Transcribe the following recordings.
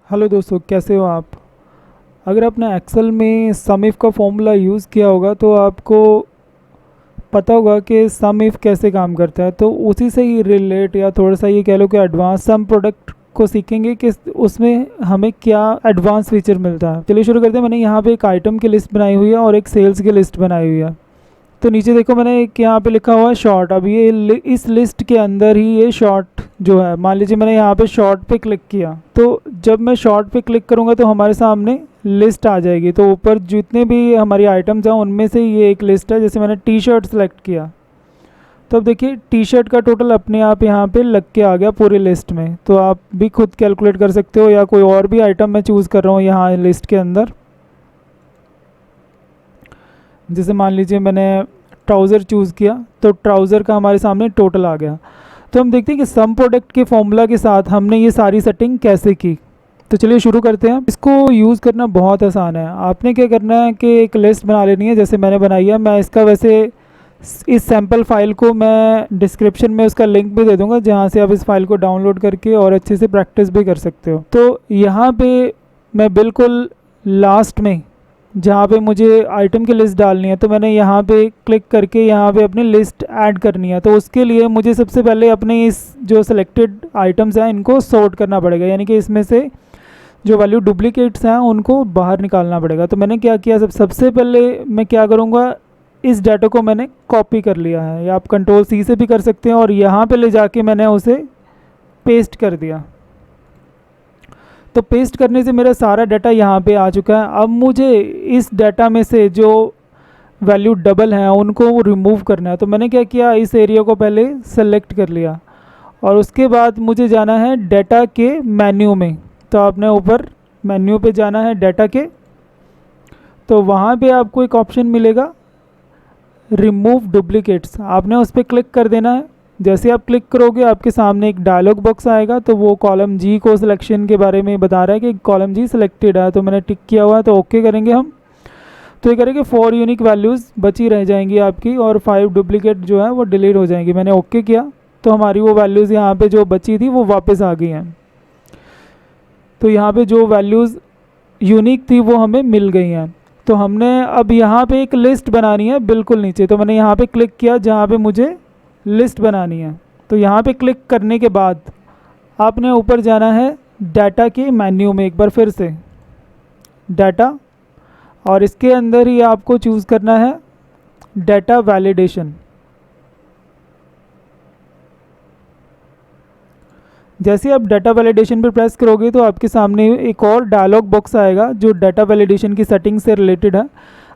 Hello दोस्तों, कैसे हो आप। अगर आपने एक्सेल में सम इफ़ का फॉर्मूला यूज़ किया होगा तो आपको पता होगा कि सम इफ़ कैसे काम करता है। तो उसी से ही रिलेट या थोड़ा सा ये कह लो कि एडवांस सम प्रोडक्ट को सीखेंगे कि उसमें हमें क्या एडवांस फीचर मिलता है। चलिए शुरू करते हैं। मैंने यहाँ पे एक आइटम की लिस्ट बनाई हुई है और एक सेल्स की लिस्ट बनाई हुई है। तो नीचे देखो, मैंने एक यहाँ पे लिखा हुआ है शॉर्ट। अब ये इस लिस्ट के अंदर ही ये शॉर्ट जो है, मान लीजिए मैंने यहाँ पे शॉर्ट पे क्लिक किया, तो जब मैं शॉर्ट पे क्लिक करूँगा तो हमारे सामने लिस्ट आ जाएगी। तो ऊपर जितने भी हमारी आइटम्स हैं उनमें से ये एक लिस्ट है। जैसे मैंने टी शर्ट सेलेक्ट किया, तो अब देखिए टी शर्ट का टोटल अपने आप यहाँ पे लग के आ गया पूरी लिस्ट में। तो आप भी खुद कैलकुलेट कर सकते हो, या कोई और भी आइटम मैं चूज़ कर रहा हूँ यहाँ लिस्ट के अंदर। जैसे मान लीजिए मैंने ट्राउज़र चूज़ किया, तो ट्राउज़र का हमारे सामने टोटल आ गया। तो हम देखते हैं कि सम प्रोडक्ट के फॉर्मूला के साथ हमने ये सारी सेटिंग कैसे की। तो चलिए शुरू करते हैं। इसको यूज़ करना बहुत आसान है। आपने क्या करना है कि एक लिस्ट बना लेनी है, जैसे मैंने बनाई है। मैं इसका वैसे इस सैम्पल फाइल को मैं डिस्क्रिप्शन में उसका लिंक भी दे दूंगा, जहाँ से आप इस फाइल को डाउनलोड करके और अच्छे से प्रैक्टिस भी कर सकते हो। तो यहाँ पे मैं बिल्कुल लास्ट में जहाँ पे मुझे आइटम की लिस्ट डालनी है, तो मैंने यहाँ पे क्लिक करके यहाँ पे अपनी लिस्ट ऐड करनी है। तो उसके लिए मुझे सबसे पहले अपने इस जो सिलेक्टेड आइटम्स हैं इनको सॉर्ट करना पड़ेगा, यानी कि इसमें से जो वैल्यू डुप्लीकेट्स हैं उनको बाहर निकालना पड़ेगा। तो मैंने क्या किया, सबसे पहले मैं क्या करूँगा, इस डाटा को मैंने कॉपी कर लिया है, या आप कंट्रोल सी से भी कर सकते हैं, और यहाँ पे ले जाके मैंने उसे पेस्ट कर दिया। तो पेस्ट करने से मेरा सारा डाटा यहाँ पे आ चुका है। अब मुझे इस डाटा में से जो वैल्यू डबल हैं उनको रिमूव करना है। तो मैंने क्या किया, इस एरिया को पहले सेलेक्ट कर लिया, और उसके बाद मुझे जाना है डाटा के मेन्यू में। तो आपने ऊपर मेन्यू पे जाना है डाटा के, तो वहाँ पे आपको एक ऑप्शन मिलेगा रिमूव डुप्लीकेट्स। आपने उस पर क्लिक कर देना है। जैसे आप क्लिक करोगे आपके सामने एक डायलॉग बॉक्स आएगा। तो वो कॉलम जी को सिलेक्शन के बारे में बता रहा है कि कॉलम जी सिलेक्टेड है। तो मैंने टिक किया हुआ है, तो ओके करेंगे हम। तो ये करेंगे 4 यूनिक वैल्यूज़ बची रह जाएंगी आपकी, और 5 डुप्लीकेट जो है वो डिलीट हो जाएंगी। मैंने ओके किया, तो हमारी वो वैल्यूज़ यहाँ पे जो बची थी वो वापस आ गई हैं। तो यहाँ पे जो वैल्यूज़ यूनिक थी वो हमें मिल गई हैं। तो हमने अब यहाँ पे एक लिस्ट बनानी है बिल्कुल नीचे। तो मैंने यहाँ पे क्लिक किया जहाँ पे मुझे लिस्ट बनानी है। तो यहाँ पे क्लिक करने के बाद आपने ऊपर जाना है डाटा के मेन्यू में, एक बार फिर से डाटा, और इसके अंदर ही आपको चूज़ करना है डाटा वैलिडेशन। जैसे आप डाटा वैलिडेशन पर प्रेस करोगे तो आपके सामने एक और डायलॉग बॉक्स आएगा जो डाटा वैलिडेशन की सेटिंग से रिलेटेड है।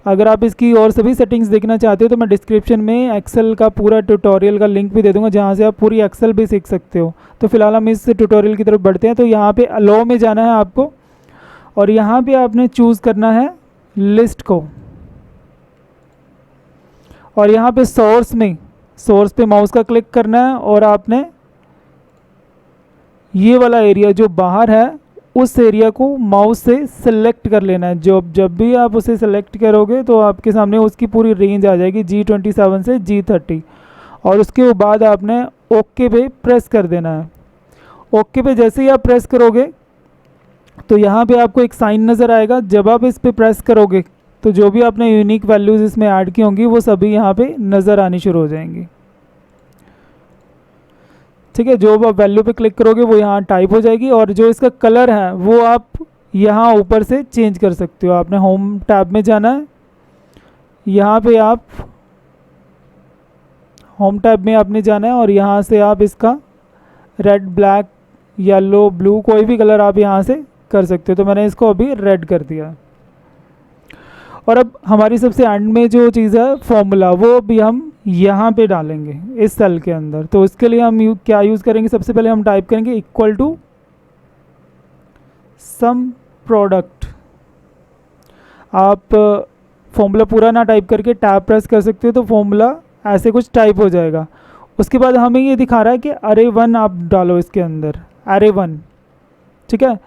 अगर आप इसकी और सभी सेटिंग्स देखना चाहते हो तो मैं डिस्क्रिप्शन में एक्सेल का पूरा ट्यूटोरियल का लिंक भी दे दूंगा, जहां से आप पूरी एक्सेल भी सीख सकते हो। तो फिलहाल हम इस ट्यूटोरियल की तरफ बढ़ते हैं। तो यहाँ पे अलो में जाना है आपको, और यहाँ पे आपने चूज़ करना है लिस्ट को, और यहाँ पे सोर्स पे माउस का क्लिक करना है, और आपने ये वाला एरिया जो बाहर है उस एरिया को माउस से सिलेक्ट कर लेना है। जब भी आप उसे सिलेक्ट करोगे तो आपके सामने उसकी पूरी रेंज आ जाएगी G27 से G30, और उसके बाद आपने ओके पे प्रेस कर देना है। ओके पे जैसे ही आप प्रेस करोगे तो यहाँ पे आपको एक साइन नज़र आएगा। जब आप इस पे प्रेस करोगे तो जो भी आपने यूनिक वैल्यूज़ इसमें ऐड की होंगी वो सभी यहाँ पे नज़र आनी शुरू हो जाएंगी। ठीक है, जो आप वैल्यू पे क्लिक करोगे वो यहाँ टाइप हो जाएगी, और जो इसका कलर है वो आप यहाँ ऊपर से चेंज कर सकते हो। आपने होम टैब में जाना है, यहाँ पे आप होम टैब में आपने जाना है, और यहाँ से आप इसका रेड, ब्लैक, येलो, ब्लू कोई भी कलर आप यहाँ से कर सकते हो। तो मैंने इसको अभी रेड कर दिया। और अब हमारी सबसे एंड में जो चीज़ है फॉर्मूला, वो अभी हम यहाँ पे डालेंगे इस सेल के अंदर। तो इसके लिए हम क्या यूज़ करेंगे, सबसे पहले हम टाइप करेंगे इक्वल टू सम प्रोडक्ट। आप फॉर्मूला पूरा ना टाइप करके टैब प्रेस कर सकते हो, तो फॉर्मूला ऐसे कुछ टाइप हो जाएगा। उसके बाद हमें ये दिखा रहा है कि अरे 1 आप डालो इसके अंदर, अरे 1। ठीक है,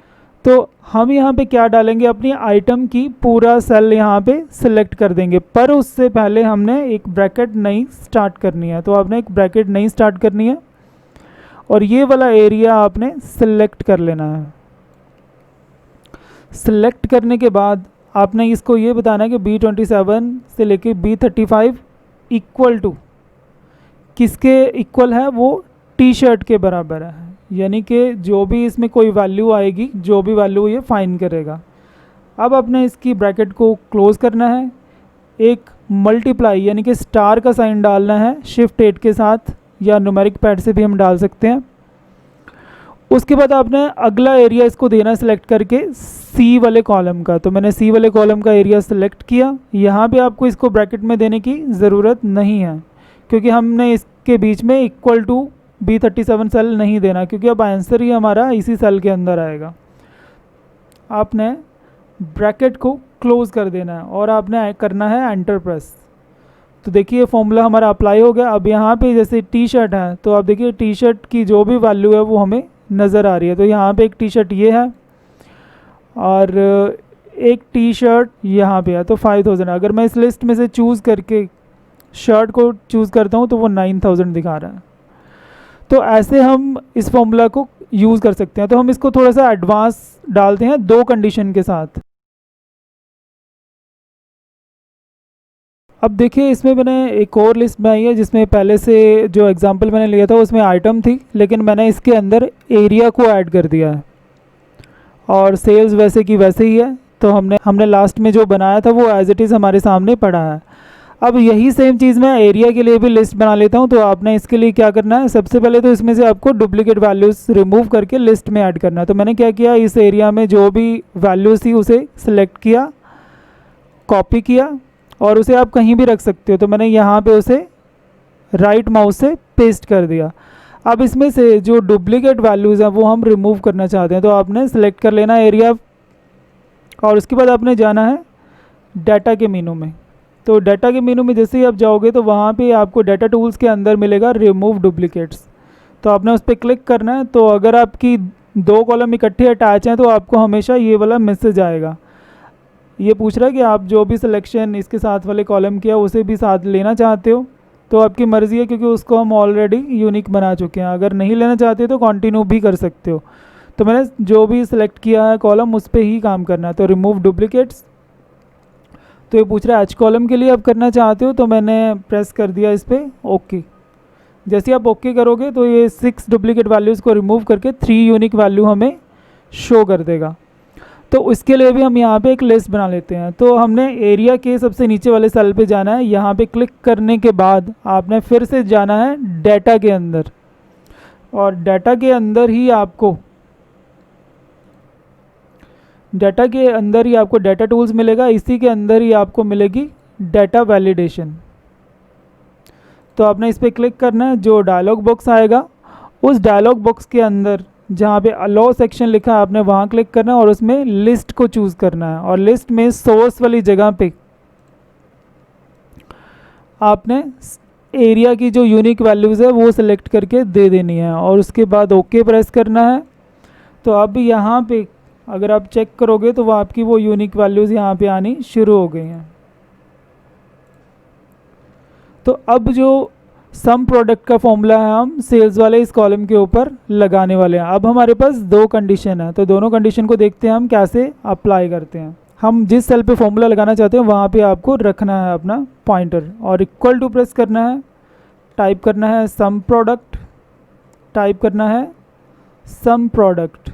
तो हम यहाँ पे क्या डालेंगे, अपनी आइटम की पूरा सेल यहाँ पे सिलेक्ट कर देंगे। पर उससे पहले हमने एक ब्रैकेट नई स्टार्ट करनी है। तो आपने एक ब्रैकेट नई स्टार्ट करनी है, और ये वाला एरिया आपने सिलेक्ट कर लेना है। सिलेक्ट करने के बाद आपने इसको ये बताना है कि B27 से लेके B35 इक्वल टू किसके इक्वल है, वो टी शर्ट के बराबर है। यानी कि जो भी इसमें कोई वैल्यू आएगी, जो भी वैल्यू ये फाइंड करेगा। अब आपने इसकी ब्रैकेट को क्लोज़ करना है, एक मल्टीप्लाई यानी कि स्टार का साइन डालना है शिफ्ट 8 के साथ, या न्यूमेरिक पैड से भी हम डाल सकते हैं। उसके बाद आपने अगला एरिया इसको देना सिलेक्ट करके सी वाले कॉलम का। तो मैंने सी वाले कॉलम का एरिया सिलेक्ट किया। यहाँ पे आपको इसको ब्रैकेट में देने की ज़रूरत नहीं है, क्योंकि हमने इसके बीच में इक्वल टू B37 सेल नहीं देना, क्योंकि अब आंसर ही हमारा इसी सेल के अंदर आएगा। आपने ब्रैकेट को क्लोज़ कर देना है और आपने करना है एंटर प्रेस। तो देखिए फॉर्मूला हमारा अप्लाई हो गया। अब यहाँ पे जैसे टी शर्ट है, तो आप देखिए टी शर्ट की जो भी वैल्यू है वो हमें नज़र आ रही है। तो यहाँ पे एक टी शर्ट ये है और एक टी शर्ट यहाँ पे है, तो 5000 है। अगर मैं इस लिस्ट में से चूज़ करके शर्ट को चूज़ करता हूँ तो वो 9000 दिखा रहा है। तो ऐसे हम इस फॉर्मूला को यूज़ कर सकते हैं। तो हम इसको थोड़ा सा एडवांस डालते हैं दो कंडीशन के साथ। अब देखिए इसमें मैंने एक और लिस्ट बनाई है, जिसमें पहले से जो एग्जांपल मैंने लिया था उसमें आइटम थी, लेकिन मैंने इसके अंदर एरिया को ऐड कर दिया है और सेल्स वैसे की वैसे ही है। तो हमने लास्ट में जो बनाया था वो एज इट इज़ हमारे सामने पड़ा है। अब यही सेम चीज़ मैं एरिया के लिए भी लिस्ट बना लेता हूँ। तो आपने इसके लिए क्या करना है, सबसे पहले तो इसमें से आपको डुप्लीकेट वैल्यूज़ रिमूव करके लिस्ट में ऐड करना है। तो मैंने क्या किया, इस एरिया में जो भी वैल्यूज़ थी उसे सिलेक्ट किया, कॉपी किया और उसे आप कहीं भी रख सकते हो। तो मैंने यहाँ पे उसे राइट माउस से पेस्ट कर दिया। अब इसमें से जो डुप्लीकेट वैल्यूज़ हैं वो हम रिमूव करना चाहते हैं। तो आपने सेलेक्ट कर लेना एरिया और उसके बाद आपने जाना है डाटा के मेनू में। तो डाटा के मेनू में जैसे ही आप जाओगे तो वहाँ पे आपको डाटा टूल्स के अंदर मिलेगा रिमूव डुप्लीकेट्स। तो आपने उस पर क्लिक करना है। तो अगर आपकी दो कॉलम इकट्ठे अटैच हैं तो आपको हमेशा ये वाला मैसेज आएगा। ये पूछ रहा है कि आप जो भी सिलेक्शन इसके साथ वाले कॉलम किया उसे भी साथ लेना चाहते हो, तो आपकी मर्ज़ी है, क्योंकि उसको हम ऑलरेडी यूनिक बना चुके हैं। अगर नहीं लेना चाहते तो कंटिन्यू भी कर सकते हो। तो मैंने जो भी सिलेक्ट किया है कॉलम उस पर ही काम करना है। तो रिमूव डुप्लीकेट्स, तो ये पूछ रहा है एच कॉलम के लिए आप करना चाहते हो, तो मैंने प्रेस कर दिया इस पर ओके। जैसे ही आप ओके करोगे तो ये 6 डुप्लीकेट वैल्यूज़ को रिमूव करके 3 यूनिक वैल्यू हमें शो कर देगा। तो उसके लिए भी हम यहाँ पे एक लिस्ट बना लेते हैं। तो हमने एरिया के सबसे नीचे वाले सेल पे जाना है। यहाँ पे क्लिक करने के बाद आपने फिर से जाना है डाटा के अंदर, और डाटा के अंदर ही आपको डाटा टूल्स मिलेगा। इसी के अंदर ही आपको मिलेगी डाटा वैलिडेशन। तो आपने इस पर क्लिक करना है। जो डायलॉग बॉक्स आएगा उस डायलॉग बॉक्स के अंदर जहाँ पे अलाउ सेक्शन लिखा है आपने वहाँ क्लिक करना है और उसमें लिस्ट को चूज़ करना है। और लिस्ट में सोर्स वाली जगह पे आपने एरिया की जो यूनिक वैल्यूज़ है वो सिलेक्ट करके दे देनी है और उसके बाद ओके प्रेस करना है। तो अब यहाँ पे अगर आप चेक करोगे तो वो आपकी वो यूनिक वैल्यूज़ यहाँ पे आनी शुरू हो गई हैं। तो अब जो सम प्रोडक्ट का फॉर्मूला है हम सेल्स वाले इस कॉलम के ऊपर लगाने वाले हैं। अब हमारे पास दो कंडीशन है, तो दोनों कंडीशन को देखते हैं हम कैसे अप्लाई करते हैं। हम जिस सेल पे फॉर्मूला लगाना चाहते हैं वहाँ पे आपको रखना है अपना पॉइंटर और इक्वल टू प्रेस करना है, टाइप करना है सम प्रोडक्ट, टाइप करना है सम प्रोडक्ट।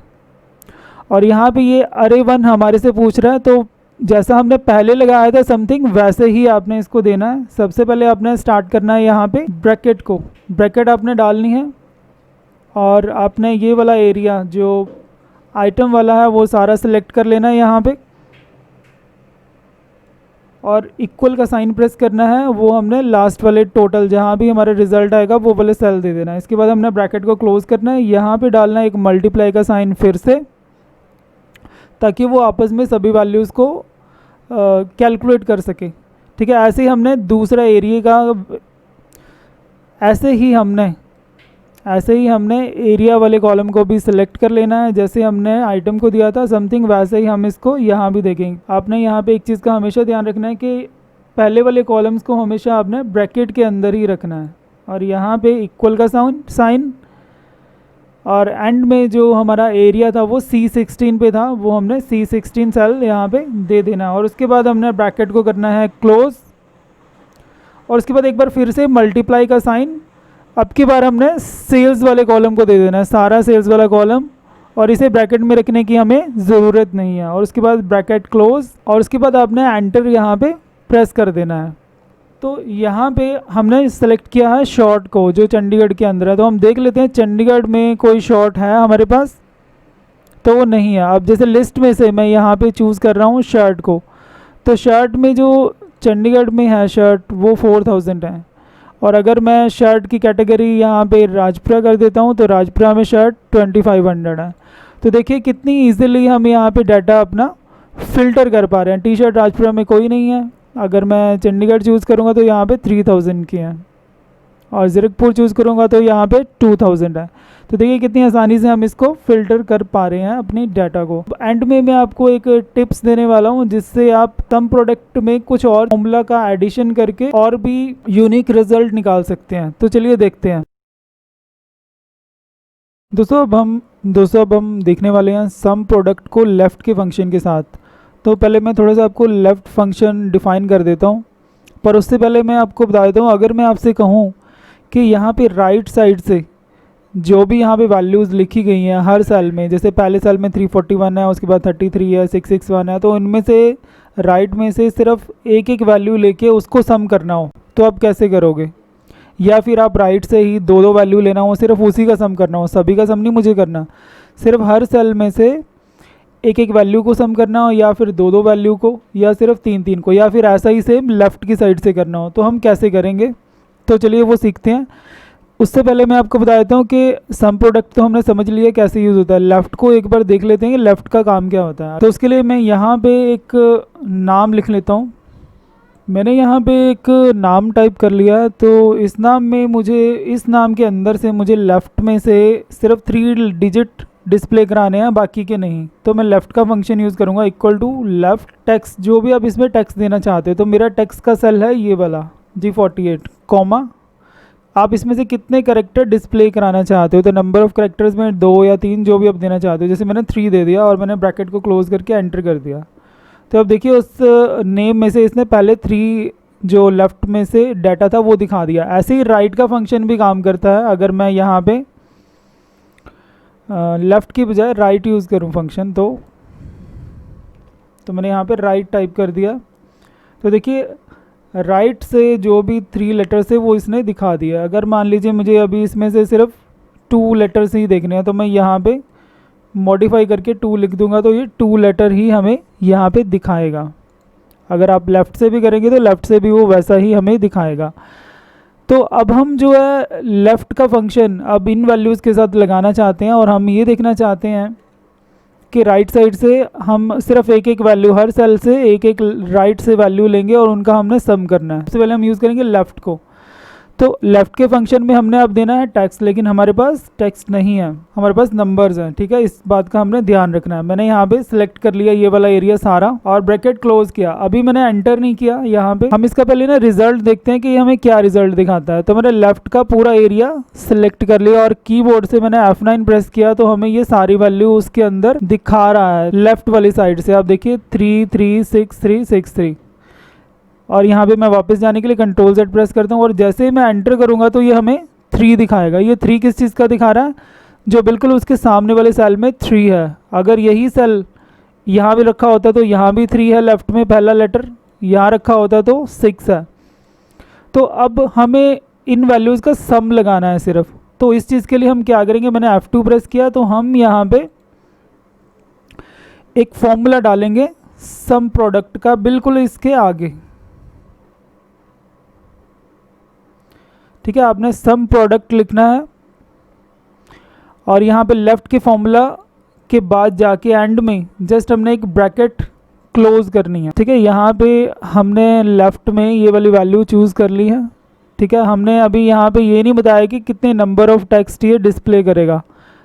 और यहाँ पे ये अरे 1 हमारे से पूछ रहा है, तो जैसा हमने पहले लगाया था समथिंग वैसे ही आपने इसको देना है। सबसे पहले आपने स्टार्ट करना है यहाँ पे ब्रैकेट आपने डालनी है और आपने ये वाला एरिया जो आइटम वाला है वो सारा सिलेक्ट कर लेना है यहाँ पे और इक्वल का साइन प्रेस करना है। वो हमने लास्ट वाले टोटल जहाँ भी हमारा रिजल्ट आएगा वो वाले सेल दे देना है। इसके बाद हमने ब्रैकेट को क्लोज करना है। यहाँ पे डालना है एक मल्टीप्लाई का साइन फिर से, ताकि वो आपस में सभी वैल्यूज़ को कैलकुलेट कर सके। ठीक है, ऐसे ही हमने दूसरा एरिया का ऐसे ही हमने एरिया वाले कॉलम को भी सिलेक्ट कर लेना है। जैसे हमने आइटम को दिया था समथिंग वैसे ही हम इसको यहाँ भी देखेंगे। आपने यहाँ पे एक चीज़ का हमेशा ध्यान रखना है कि पहले वाले कॉलम्स को हमेशा आपने ब्रैकेट के अंदर ही रखना है और यहाँ पे इक्वल का साइन और एंड में जो हमारा एरिया था वो C16 पे था, वो हमने C16 सेल यहाँ पे दे देना है। और उसके बाद हमने ब्रैकेट को करना है क्लोज, और उसके बाद एक बार फिर से मल्टीप्लाई का साइन। अब की बार हमने सेल्स वाले कॉलम को दे देना है, सारा सेल्स वाला कॉलम, और इसे ब्रैकेट में रखने की हमें ज़रूरत नहीं है। और उसके बाद ब्रैकेट क्लोज, और उसके बाद आपने एंटर यहाँ पे प्रेस कर देना है। तो यहाँ पे हमने सेलेक्ट किया है शॉर्ट को जो चंडीगढ़ के अंदर है। तो हम देख लेते हैं चंडीगढ़ में कोई शॉर्ट है हमारे पास, तो वो नहीं है। अब जैसे लिस्ट में से मैं यहाँ पे चूज़ कर रहा हूँ शर्ट को, तो शर्ट में जो चंडीगढ़ में है शर्ट वो 4000 है। और अगर मैं शर्ट की कैटेगरी यहाँ पे राजपुरा कर देता हूँ तो राजपुरा में शर्ट 2500 है। तो देखिए कितनी इजीली हम यहाँ पे डाटा अपना फ़िल्टर कर पा रहे हैं। टी शर्ट राजपुरा में कोई नहीं है, अगर मैं चंडीगढ़ चूज़ करूँगा तो यहाँ पे 3000 की है, और ज़ीरकपुर चूज़ करूँगा तो यहाँ पे 2000 है। तो देखिए कितनी आसानी से हम इसको फ़िल्टर कर पा रहे हैं अपनी डाटा को। एंड में मैं आपको एक टिप्स देने वाला हूँ जिससे आप सम प्रोडक्ट में कुछ और फॉर्मूला का एडिशन करके और भी यूनिक रिजल्ट निकाल सकते हैं। तो चलिए देखते हैं। दोस्तों अब हम देखने वाले हैं सम प्रोडक्ट को लेफ़्ट के फंक्शन के साथ। तो पहले मैं थोड़ा सा आपको लेफ़्ट फंक्शन डिफ़ाइन कर देता हूँ, पर उससे पहले मैं आपको बता देता हूँ, अगर मैं आपसे कहूँ कि यहाँ पे राइट साइड से जो भी यहाँ पे वैल्यूज़ लिखी गई हैं हर सेल में, जैसे पहले सेल में 341 है, उसके बाद 33 है, 661 है, तो इनमें से राइट में से सिर्फ एक एक वैल्यू लेके उसको सम करना हो तो आप कैसे करोगे? या फिर आप राइट से ही दो दो वैल्यू लेना हो, सिर्फ उसी का सम करना हो, सभी का सम नहीं मुझे करना, सिर्फ हर सेल में से एक एक वैल्यू को सम करना हो, या फिर दो दो वैल्यू को, या सिर्फ तीन तीन को, या फिर ऐसा ही सेम लेफ़्ट की साइड से करना हो, तो हम कैसे करेंगे? तो चलिए वो सीखते हैं। उससे पहले मैं आपको बता देता हूँ कि सम प्रोडक्ट तो हमने समझ लिया कैसे यूज़ होता है। लेफ़्ट को एक बार देख लेते हैं कि लेफ़्ट का काम क्या होता है। तो उसके लिए मैं यहाँ पे एक नाम लिख लेता हूँ। मैंने यहाँ पे एक नाम टाइप कर लिया है, तो इस नाम में मुझे, इस नाम के अंदर से मुझे लेफ़्ट में से सिर्फ 3 डिजिट डिस्प्ले कराने हैं, बाकी के नहीं। तो मैं लेफ़्ट का फंक्शन यूज़ करूँगा, इक्वल टू लेफ़्ट टेक्स्ट, जो भी आप इसमें टेक्स्ट देना चाहते हो। तो मेरा टेक्स्ट का सेल है ये वाला G48, कॉमा, आप इसमें से कितने करेक्टर डिस्प्ले कराना चाहते हो, तो नंबर ऑफ़ करेक्टर्स में 2 या 3 जो भी आप देना चाहते हो। जैसे मैंने 3 दे दिया और मैंने ब्रैकेट को क्लोज़ करके एंटर कर दिया। तो अब देखिए उस नेम में से इसने पहले 3 जो लेफ़्ट में से डाटा था वो दिखा दिया। ऐसे ही राइट का फंक्शन भी काम करता है। अगर मैं यहाँ पे लेफ़्ट की बजाय राइट यूज़ करूँ फंक्शन, तो मैंने यहाँ पे राइट टाइप कर दिया। तो देखिए राइट से जो भी 3 लेटर्स है वो इसने दिखा दिया। अगर मान लीजिए मुझे अभी इसमें से सिर्फ 2 लेटर्स ही देखने हैं, तो मैं यहाँ पे मॉडिफाई करके 2 लिख दूंगा, तो ये 2 लेटर ही हमें यहाँ पे दिखाएगा। अगर आप लेफ़्ट से भी करेंगे तो लेफ़्ट से भी वो वैसा ही हमें दिखाएगा। तो अब हम जो है लेफ़्ट का फंक्शन अब इन वैल्यूज़ के साथ लगाना चाहते हैं, और हम ये देखना चाहते हैं कि राइट साइड से हम सिर्फ एक एक वैल्यू, हर सेल से एक एक राइट से वैल्यू लेंगे और उनका हमने सम करना है। सबसे पहले हम यूज़ करेंगे लेफ़्ट को। तो लेफ़्ट के फंक्शन में हमने अब देना है टेक्स्ट, लेकिन हमारे पास टेक्स्ट नहीं है, हमारे पास नंबर्स हैं। ठीक है, इस बात का हमने ध्यान रखना है। मैंने यहाँ पे सिलेक्ट कर लिया ये वाला एरिया सारा और ब्रैकेट क्लोज किया। अभी मैंने एंटर नहीं किया यहाँ पे। हम इसका पहले ना रिजल्ट देखते हैं कि हमें क्या रिजल्ट दिखाता है। तो मैंने लेफ़्ट का पूरा एरिया सिलेक्ट कर लिया और कीबोर्ड से मैंने F9 प्रेस किया, तो हमें ये सारी वैल्यू उसके अंदर दिखा रहा है लेफ़्ट वाली साइड से। आप देखिए 336363, और यहाँ पे मैं वापस जाने के लिए Ctrl Z प्रेस करता हूँ, और जैसे ही मैं एंटर करूँगा तो ये हमें 3 दिखाएगा। ये 3 किस चीज़ का दिखा रहा है? जो बिल्कुल उसके सामने वाले सेल में 3 है। अगर यही सेल यहाँ भी रखा होता तो यहाँ भी 3 है, लेफ़्ट में पहला लेटर यहाँ रखा होता तो 6 है। तो अब हमें इन वैल्यूज़ का सम लगाना है सिर्फ। तो इस चीज़ के लिए हम क्या करेंगे, मैंने F2 प्रेस किया, तो हम यहाँ पे एक फॉर्मूला डालेंगे सम प्रोडक्ट का बिल्कुल इसके आगे। ठीक है, आपने सम प्रोडक्ट लिखना है और यहाँ पे लेफ़्ट के फॉर्मूला के बाद जाके एंड में जस्ट हमने एक ब्रैकेट क्लोज करनी है। ठीक है, यहाँ पे हमने लेफ़्ट में ये वाली वैल्यू चूज़ कर ली है। ठीक है, हमने अभी यहाँ पे ये नहीं बताया कि कितने नंबर ऑफ़ टेक्स्ट ये डिस्प्ले करेगा।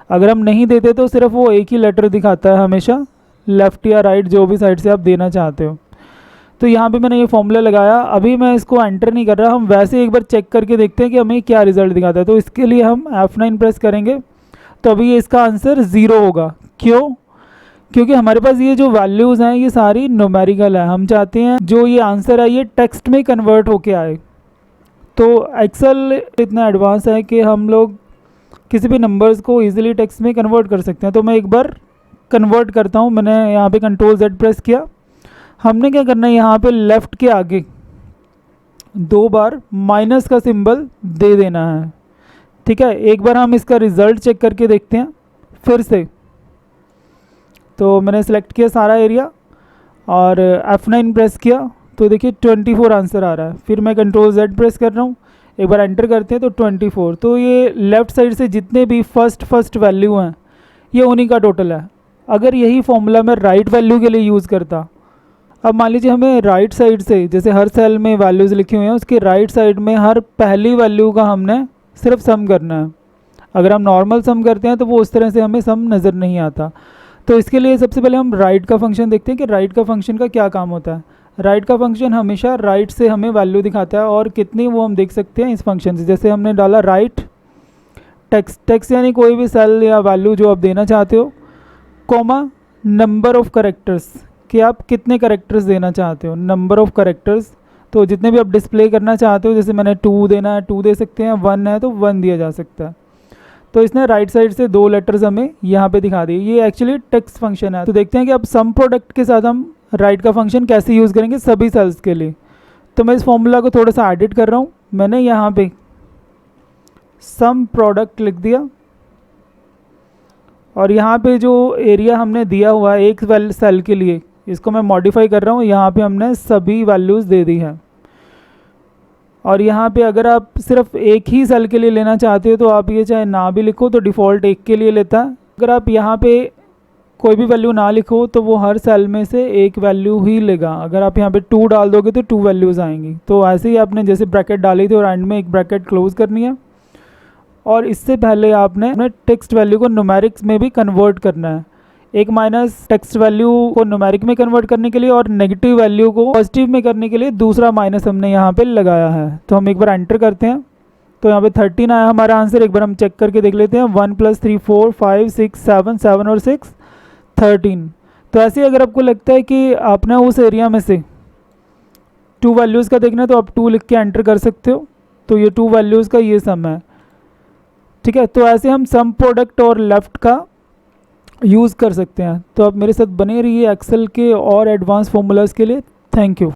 अगर हम नहीं देते तो सिर्फ वो एक ही लेटर दिखाता है हमेशा, लेफ़्ट या राइट जो भी साइड से आप देना चाहते हो। तो यहाँ पे मैंने ये फॉर्मूला लगाया। अभी मैं इसको एंटर नहीं कर रहा, हम वैसे एक बार चेक करके देखते हैं कि हमें क्या रिज़ल्ट दिखाता है। तो इसके लिए हम F9 प्रेस करेंगे, तो अभी इसका आंसर 0 होगा। क्यों? क्योंकि हमारे पास ये जो वैल्यूज़ हैं ये सारी न्यूमेरिकल है। हम चाहते हैं जो ये आंसर है ये टेक्स्ट में कन्वर्ट होके आए। तो एक्सेल इतना एडवांस है कि हम लोग किसी भी नंबर्स को इजीली टेक्स्ट में कन्वर्ट कर सकते हैं। तो मैं एक बार कन्वर्ट करता हूँ। मैंने यहाँ पे कंट्रोल Z प्रेस किया। हमने क्या करना है, यहाँ पे लेफ़्ट के आगे 2 बार माइनस का सिंबल दे देना है। ठीक है, एक बार हम इसका रिज़ल्ट चेक करके देखते हैं फिर से। तो मैंने सेलेक्ट किया सारा एरिया और F9 प्रेस किया तो देखिए 24 आंसर आ रहा है। फिर मैं कंट्रोल Z प्रेस कर रहा हूँ, एक बार एंटर करते हैं तो 24। तो ये लेफ़्ट साइड से जितने भी फर्स्ट वैल्यू हैं ये उन्हीं का टोटल है। अगर यही फॉर्मूला मैं राइट वैल्यू के लिए यूज़ करता, अब मान लीजिए हमें राइट साइड से, जैसे हर सेल में वैल्यूज़ लिखी हुई हैं उसके राइट साइड में हर पहली वैल्यू का हमने सिर्फ सम करना है। अगर हम नॉर्मल सम करते हैं तो वो उस तरह से हमें सम नज़र नहीं आता। तो इसके लिए सबसे पहले हम राइट का फंक्शन देखते हैं कि राइट का फंक्शन का क्या काम होता है। राइट का फंक्शन हमेशा राइट से हमें वैल्यू दिखाता है और कितनी वो हम देख सकते हैं इस फंक्शन से। जैसे हमने डाला राइट टेक्स्ट यानी कोई भी सेल या वैल्यू जो आप देना चाहते हो, कॉमा नंबर ऑफ करेक्टर्स कि आप कितने करेक्टर्स देना चाहते हो, नंबर ऑफ करेक्टर्स। तो जितने भी आप डिस्प्ले करना चाहते हो, जैसे मैंने 2 देना है 2 दे सकते हैं, 1 है तो 1 दिया जा सकता है। तो इसने राइट साइड से 2 लेटर्स हमें यहाँ पे दिखा दिए। ये एक्चुअली टेक्स्ट फंक्शन है। तो देखते हैं कि अब सम प्रोडक्ट के साथ हम राइट का फंक्शन कैसे यूज़ करेंगे सभी सेल्स के लिए। तो मैं इस फॉर्मूला को थोड़ा सा एडिट कर रहा हूँ। मैंने यहाँ पे सम प्रोडक्ट लिख दिया और यहाँ पे जो एरिया हमने दिया हुआ है एक सेल के लिए, इसको मैं मॉडिफाई कर रहा हूँ। यहाँ पे हमने सभी वैल्यूज़ दे दी हैं। और यहाँ पे अगर आप सिर्फ एक ही सेल के लिए लेना चाहते हो तो आप ये चाहे ना भी लिखो तो डिफ़ॉल्ट एक के लिए लेता है। अगर आप यहाँ पे कोई भी वैल्यू ना लिखो तो वो हर सेल में से एक वैल्यू ही लेगा। अगर आप यहाँ पे 2 डाल दोगे तो 2 वैल्यूज़ आएंगी। तो ऐसे ही आपने जैसे ब्रैकेट डाली थी और एंड में एक ब्रैकेट क्लोज़ करनी है। और इससे पहले आपने अपने टेक्स्ट वैल्यू को न्यूमेरिक्स में भी कन्वर्ट करना है। एक माइनस टेक्स्ट वैल्यू को न्यूमेरिक में कन्वर्ट करने के लिए और नेगेटिव वैल्यू को पॉजिटिव में करने के लिए दूसरा माइनस हमने यहाँ पे लगाया है। तो हम एक बार एंटर करते हैं तो यहाँ पे 13 आया हमारा आंसर। एक बार हम चेक करके देख लेते हैं। 1 + 3 4 5 6 7 7 और 6 13। तो ऐसे ही अगर आपको लगता है कि आपने उस एरिया में से 2 वैल्यूज़ का देखना है तो आप 2 लिख के एंटर कर सकते हो। तो ये 2 वैल्यूज़ का ये सम है। ठीक है, तो ऐसे हम सम प्रोडक्ट और लेफ़्ट का यूज़ कर सकते हैं। तो आप मेरे साथ बने रहिए एक्सेल के और एडवांस फॉर्मूलाज़ के लिए। Thank you.